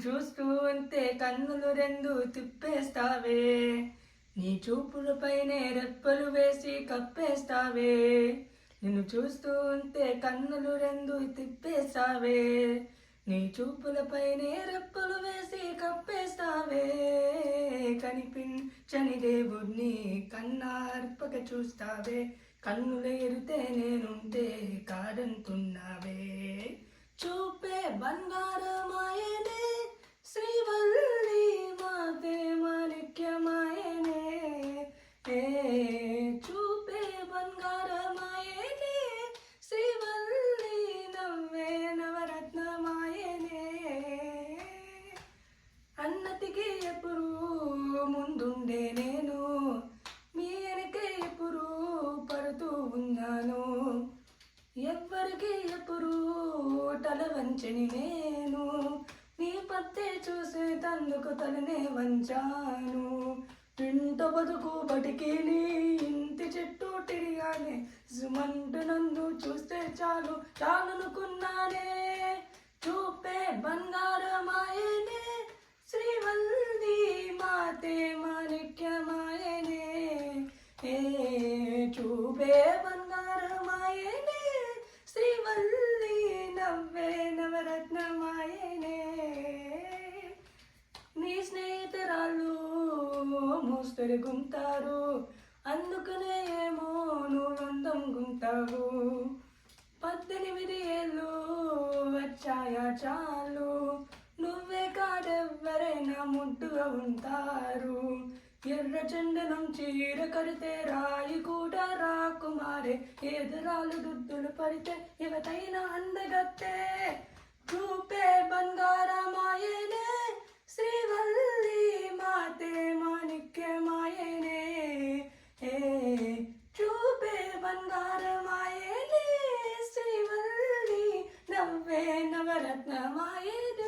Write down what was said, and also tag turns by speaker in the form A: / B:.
A: చూస్తూ ఉంటే కన్నులు రెండు తిప్పేస్తావే, నీ చూపులపైనే రెప్పలు వేసి కప్పేస్తావే. నిన్ను చూస్తూ ఉంటే కన్నులు రెండు తిప్పేస్తావే, నీ చూపులపైనే రెప్పలు వేసి కప్పేస్తావే. కనిపించని దేవుణ్ణి కన్నార్పక చూస్తావే, కన్నులేరితే నేనుంటే కాదంటున్నావే. చూపే బంగారమాయనే శ్రీవల్లి మాతే మాణిక్యమాయనే, చూపే బంగారమాయనే శ్రీవల్లి నవ్వే నవరత్నమాయనే. అన్నతికి ఎప్పుడు ముందుండే నేను, మీ వెనకే ఎప్పుడు పడుతూ ఉన్నాను. ఎవ్వరికి ఎప్పుడు తల వంచని నేను, నీ పత్తే చూసే తందుకు తలనే వంచాను. ఇంత బతుకు బటికి నీ ఇంటి చెట్టు తిరిగానే, సుమంటు నందు చూస్తే చాలు చాలనుకున్నానే. చూపే బంగారమాయనే శ్రీవల్లి మాతే మాణిక్యమాయనే, చూపే బంగారమాయనే శ్రీవల్లి నవ్వే నవరత్నమాయనే. నీ స్నేహితురాళ్ళు మోస్తరుగుంటారు, అందుకనే ఏమో నువ్వు అందం గుంటావు. 18 ఏళ్ళు వచ్చాయా చాలు, నువ్వే కాదెవ్వరైనా ముద్దుగా ఉంటారు. ఎర్ర చందనం చీర కడితే రాయి కూడా రాకుమారే, ఎదురాలు దుద్దులు పడితే ఎవతైనా అందగత్తే. చూపే బంగారమాయనే శ్రీవల్లి మాతే మాణిక్యమాయనే, చూపే బంగారమాయనే శ్రీవల్లి నవ్వే నవరత్నమాయనే.